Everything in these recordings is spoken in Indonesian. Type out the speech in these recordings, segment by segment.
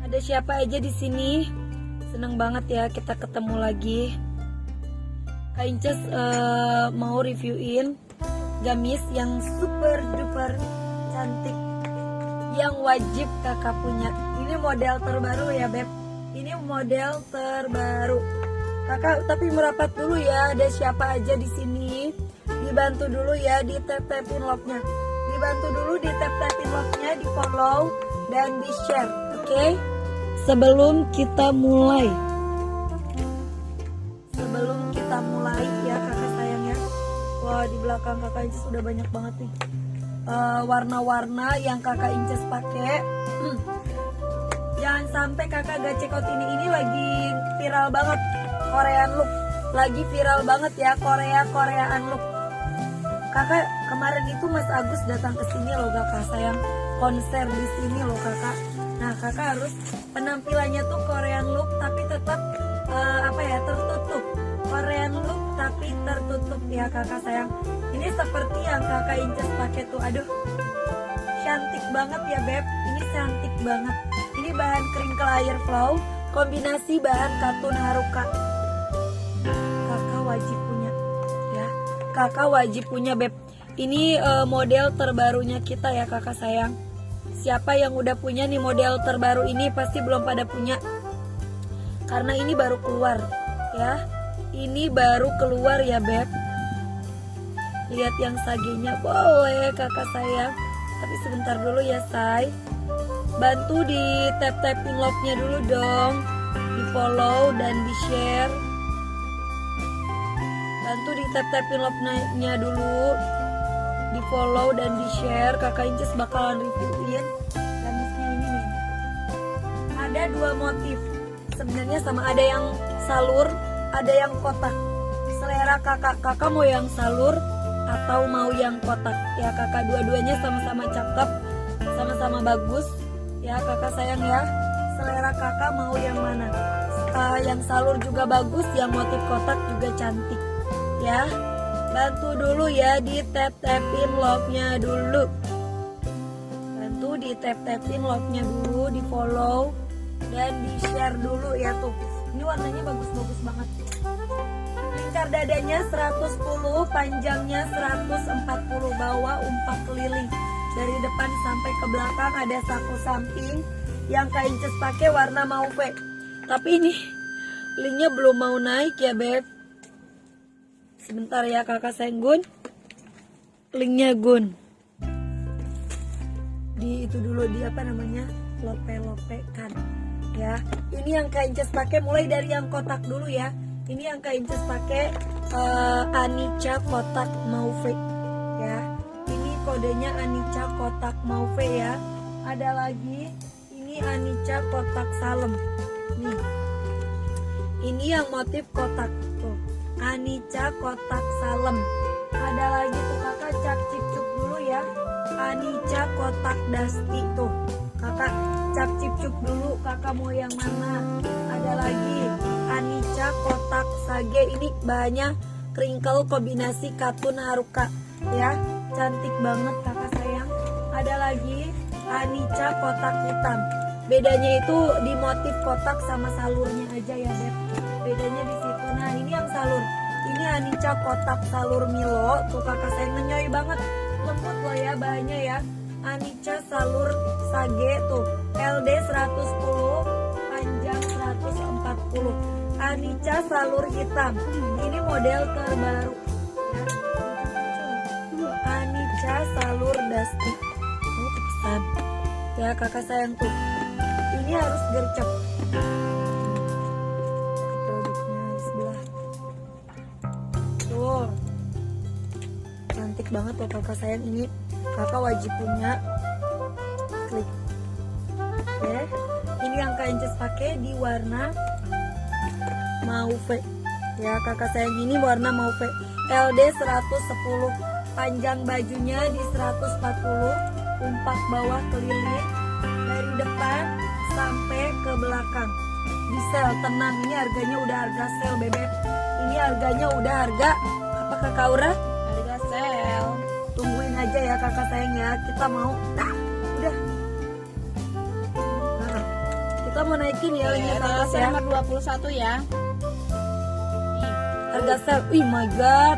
Ada siapa aja di sini? Seneng banget ya kita ketemu lagi. Kak Inces mau reviewin gamis yang super duper cantik, yang wajib kakak punya. Ini model terbaru ya Beb. Ini model terbaru. Kakak tapi merapat dulu ya. Ada siapa aja di sini? Dibantu dulu ya di tap-tapin love-nya. Dibantu dulu di tap-tapin love-nya, di follow dan di share. Oke? Sebelum kita mulai ya kakak sayang ya. Wah, di belakang kakak Inces sudah banyak banget nih warna-warna yang kakak Inces pakai. Jangan sampai kakak gak check out ini lagi viral banget, Korean look. Lagi viral banget ya, Koreaan look. Kakak kemarin itu Mas Agus datang ke sini loh kakak sayang, konser di sini loh kakak. Nah kakak harus penampilannya tuh Korean look tapi tetap tertutup. Korean look tapi tertutup ya kakak sayang. Ini seperti yang kakak Inces pakai tuh, aduh cantik banget ya Beb. Ini cantik banget. Ini bahan crinkle air flow, kombinasi bahan katun haruka. Kakak wajib punya ya. Kakak wajib punya Beb. Ini model terbarunya kita ya kakak sayang. Siapa yang udah punya nih model terbaru ini pasti belum pada punya, karena ini baru keluar ya. Ini baru keluar ya Beb. Lihat yang sagenya boleh kakak sayang. Tapi sebentar dulu ya say. Bantu di tap-tapin love-nya dulu dong. Di follow dan di share. Bantu di tap-tapin love-nya dulu. Di follow dan di share. Kakak Inces bakalan reviewin gamisnya ini nih. Ada dua motif. Sebenarnya sama, ada yang salur, ada yang kotak. Selera kakak mau yang salur atau mau yang kotak ya kakak. Dua-duanya sama-sama cakep, sama-sama bagus ya kakak sayang ya. Selera kakak mau yang mana? Yang salur juga bagus, yang motif kotak juga cantik ya. Bantu dulu ya di tap-tapin love-nya dulu. Bantu di tap-tapin love-nya dulu, di follow dan di share dulu ya tuh. Ini warnanya bagus-bagus banget. Lingkar dadanya 110, panjangnya 140, bawah umpak keliling. Dari depan sampai ke belakang ada saku samping yang Kak Inces pakai warna mauve. Tapi ini linknya belum mau naik ya Beb. Sebentar ya kakak sayang Gun. Linknya Gun. Di itu dulu, di apa namanya? Lope kan. Ya, ini yang Kak Inces pakai mulai dari yang kotak dulu ya. Ini yang Kak Inces pakai Anica kotak mauve ya. Ini kodenya Anica kotak mauve ya. Ada lagi ini Anica kotak salem. Nih. Ini yang motif kotak tuh. Anica kotak salem. Ada lagi tuh kakak cap cip dulu ya. Anica kotak dasti tuh. Kakak cap cip dulu, kakak mau yang mana? Ada lagi Anica kotak sage. Ini bahannya crinkle kombinasi katun haruka ya. Cantik banget kakak sayang. Ada lagi Anica kotak hitam. Bedanya itu di motif kotak sama salurnya aja ya Beb. Bedanya di situ. Nah ini yang salur. Ini Anica kotak salur Milo. Tuh kakak sayang, menyoy banget. Lembut loh ya bahannya ya. Anica salur sage tuh. LD 110, panjang 140. Anica salur hitam. Ini model terbaru ya. Anica salur dusty. Oh kepesan ya kakak sayang tuh. Ini harus gercep. Produknya di sebelah tuh. Cantik banget loh kakak sayang. Ini kakak wajib punya. Klik. Oke. Ini yang Kak Inces pakai di warna mauve ya kakak sayang. Ini warna mauve LD 110, panjang bajunya di 140, umpak bawah keliling dari depan sampai ke belakang. Di sel, tenang, ini harganya udah harga sel Bebek. Ini harganya udah harga apa kakak Aura? Harga sel. Tungguin aja ya kakak sayang ya. Kita mau udah Kita mau naikin ya linknya kakak ya. Nomor 21 ya. Nih. Harga sel, my god,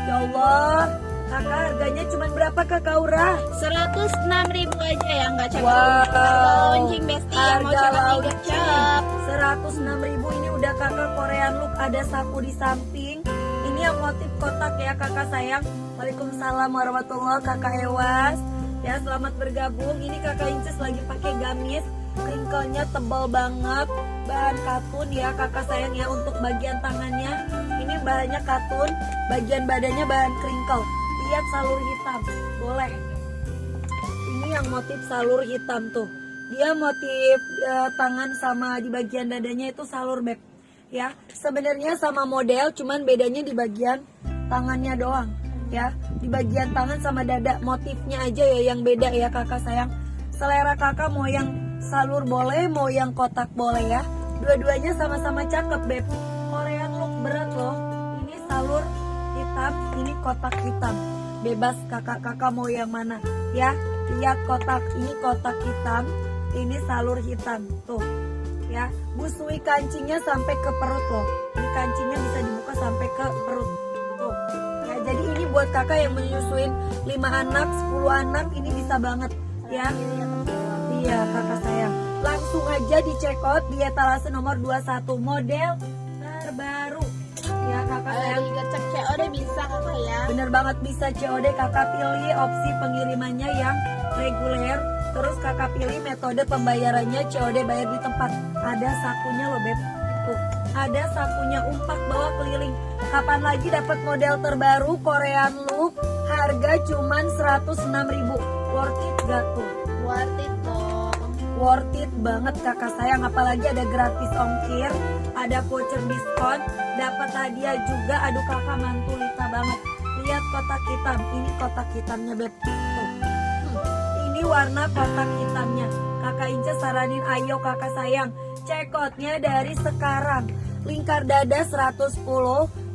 ya Allah, kakak harganya cuma berapa kakak Aura? 106.000 aja ya, nggak cek. Wow. Harga launching Besti yang mau Harga cepet launching. cep. 106.000 ini udah kakak Korean look, ada saku di samping. Ini yang motif kotak ya kakak sayang. Waalaikumsalam warahmatullahi kakak Ewas. Ya selamat bergabung. Ini kakak Inces lagi pakai gamis, wrinkle-nya tebal banget, bahan katun ya kakak sayang ya. Untuk bagian tangannya ini bahannya katun, bagian badannya bahan crinkle. Lihat salur hitam, boleh. Ini yang motif salur hitam tuh. Dia motif tangan sama di bagian dadanya itu salur beb. Ya, sebenarnya sama model, cuman bedanya di bagian tangannya doang. Ya, di bagian tangan sama dada motifnya aja ya yang beda ya kakak sayang. Selera kakak mau yang salur boleh, mau yang kotak boleh ya. Dua-duanya sama-sama cakep beb. Korean look berat loh. Ini salur hitam, ini kotak hitam. Bebas kakak-kakak mau yang mana ya. Lihat kotak, ini kotak hitam, ini salur hitam tuh ya. Busui kancingnya sampai ke perut loh. Ini kancingnya bisa dibuka sampai ke perut tuh ya. Jadi ini buat kakak yang menyusuin 5 anak, 10 anak, ini bisa banget ya. Iya kakak sayang, langsung aja di check out di etalase nomor 21 model terbaru ya kakak sayang. Juga cek COD bisa kakak ya. Bener banget, bisa COD. Kakak pilih opsi pengirimannya yang reguler, terus kakak pilih metode pembayarannya COD bayar di tempat. Ada sakunya loh beb, tuh ada sakunya, umpak bawa keliling. Kapan lagi dapat model terbaru Korean look harga cuman 106.000? Worth it gak tuh? Worth it dong. Worth it banget kakak sayang, apalagi ada gratis ongkir, ada voucher diskon, dapat hadiah juga. Aduh kakak mantulita banget. Lihat kotak hitam, ini kotak hitamnya beb tuh. Ini warna kotak hitamnya. Kakak Ince saranin ayo kakak sayang, check outnya dari sekarang. Lingkar dada 110,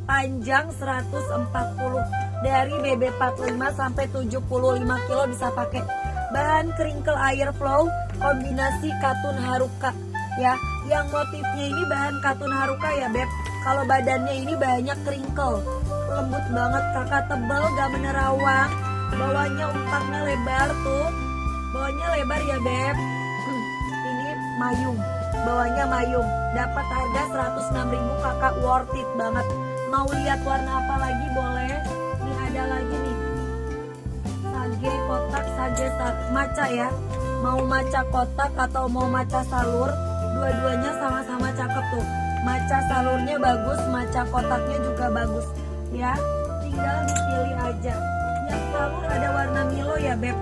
panjang 140. Dari BB45 sampai 75 kilo bisa pakai. Bahan crinkle airflow, kombinasi katun haruka ya. Yang motifnya ini bahan katun haruka ya beb. Kalau badannya ini banyak crinkle, lembut banget kakak, tebal gak menerawang. Bawahnya umpaknya lebar tuh, bawahnya lebar ya beb. Ini mayung, bawahnya mayung. Dapat harga 106.000 kakak, worth it banget. Mau lihat warna apa lagi boleh. Ini ada lagi nih, sage kotak, sage maca ya. Mau maca kotak atau mau maca salur, dua-duanya sama-sama cakep tuh. Maca salurnya bagus, maca kotaknya juga bagus ya. Tinggal dipilih aja. Yang salur ada warna Milo ya beb.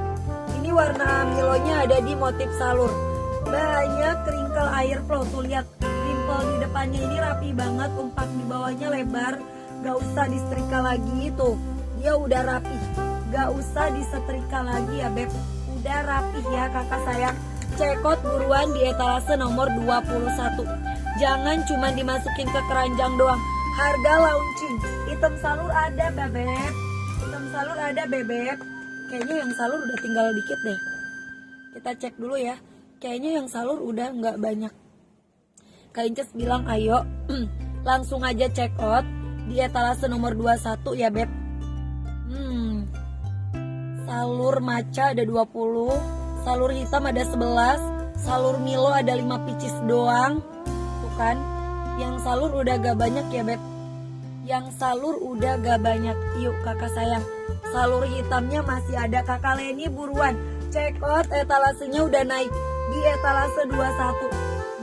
Ini warna Milonya ada di motif salur. Bahannya crinkle airflow tuh, lihat dimple di depannya ini rapi banget, umpak di bawahnya lebar. Gak usah disetrika lagi tuh, dia udah rapi, gak usah disetrika lagi ya beb. Udah rapi ya kakak sayang. Check out buruan di etalase nomor 21. Jangan cuma dimasukin ke keranjang doang. Harga launching. Item salur ada bebek. Item salur ada bebek. Kayaknya yang salur udah tinggal dikit deh. Kita cek dulu ya. Kayaknya yang salur udah nggak banyak. Kak Inces bilang ayo langsung aja check out di etalase nomor 21 ya beb. Salur maca ada 20, salur hitam ada 11, salur Milo ada 5 pieces doang. Tuh kan, yang salur udah gak banyak ya beb. Yang salur udah gak banyak. Yuk kakak sayang, salur hitamnya masih ada. Kakak Leni buruan check out, etalasenya udah naik di etalase 21.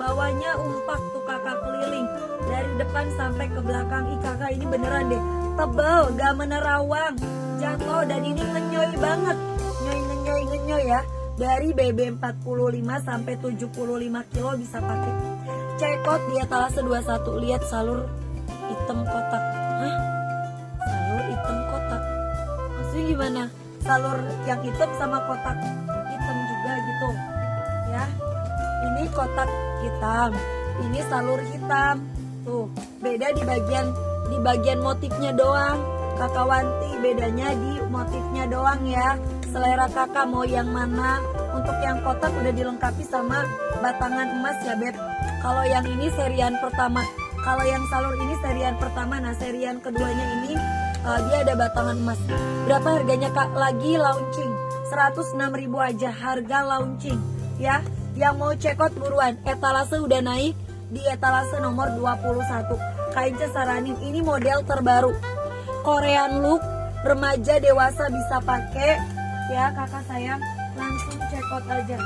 Bawahnya umpak tuh kakak, keliling dari depan sampai ke belakang. Ih kakak ini beneran deh, tebal gak menerawang, jatuh, dan ini ngenyoy banget. Ngenyoy ya. Dari BB45 sampai 75 kilo bisa pakai. Check out di etalase 21. Lihat salur hitam kotak. Hah? Salur hitam kotak? Maksudnya gimana? Salur yang hitam sama kotak hitam juga gitu ya. Ini kotak hitam, ini salur hitam. Tuh, beda di bagian motifnya doang. Kakak Wanti bedanya di motifnya doang ya. Selera kakak mau yang mana? Untuk untuk yang kotak udah dilengkapi sama batangan emas ya Beb. Kalau yang ini serian pertama. Kalau yang salur ini serian pertama. Nah serian keduanya ini dia ada batangan emas. Berapa harganya Kak? Lagi launching 106.000 aja harga launching ya. Yang mau check out buruan. Etalase udah naik di etalase nomor 21. Kak Inces saranin ini model terbaru. Korean look, remaja dewasa bisa pakai ya kakak sayang, langsung check out aja.